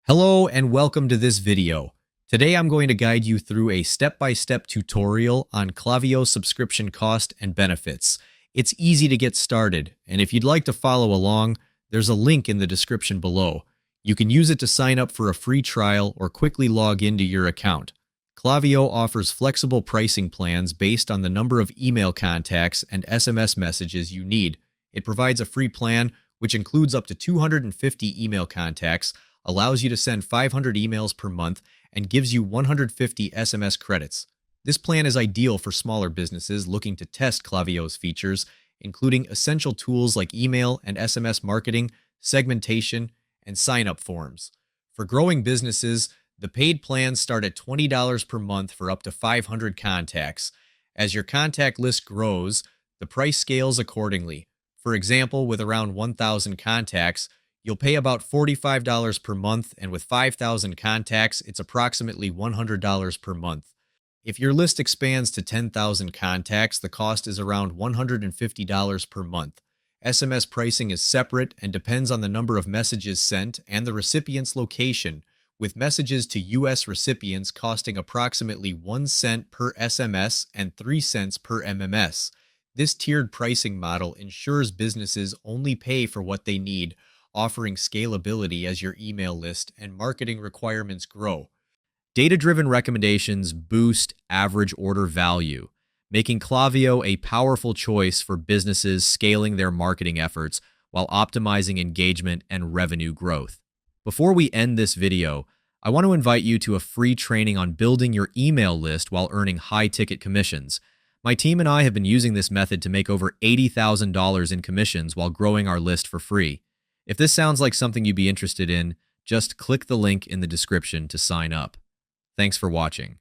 Hello and welcome to this video. Today I'm going to guide you through a step-by-step tutorial on Klaviyo subscription cost and benefits. It's easy to get started, and if you'd like to follow along, there's a link in the description below. You can use it to sign up for a free trial or quickly log into your account. Klaviyo offers flexible pricing plans based on the number of email contacts and SMS messages you need. It provides a free plan, which includes up to 250 email contacts, allows you to send 500 emails per month, and gives you 150 SMS credits. This plan is ideal for smaller businesses looking to test Klaviyo's features, including essential tools like email and SMS marketing, segmentation, and sign-up forms. For growing businesses, the paid plans start at $20 per month for up to 500 contacts. As your contact list grows, the price scales accordingly. For example, with around 1,000 contacts, you'll pay about $45 per month, and with 5,000 contacts, it's approximately $100 per month. If your list expands to 10,000 contacts, the cost is around $150 per month. SMS pricing is separate and depends on the number of messages sent and the recipient's location, with messages to U.S. recipients costing approximately 1 cent per SMS and 3 cents per MMS. This tiered pricing model ensures businesses only pay for what they need, offering scalability as your email list and marketing requirements grow. Data-driven recommendations boost average order value, making Klaviyo a powerful choice for businesses scaling their marketing efforts while optimizing engagement and revenue growth. Before we end this video, I want to invite you to a free training on building your email list while earning high-ticket commissions. My team and I have been using this method to make over $80,000 in commissions while growing our list for free. If this sounds like something you'd be interested in, just click the link in the description to sign up. Thanks for watching.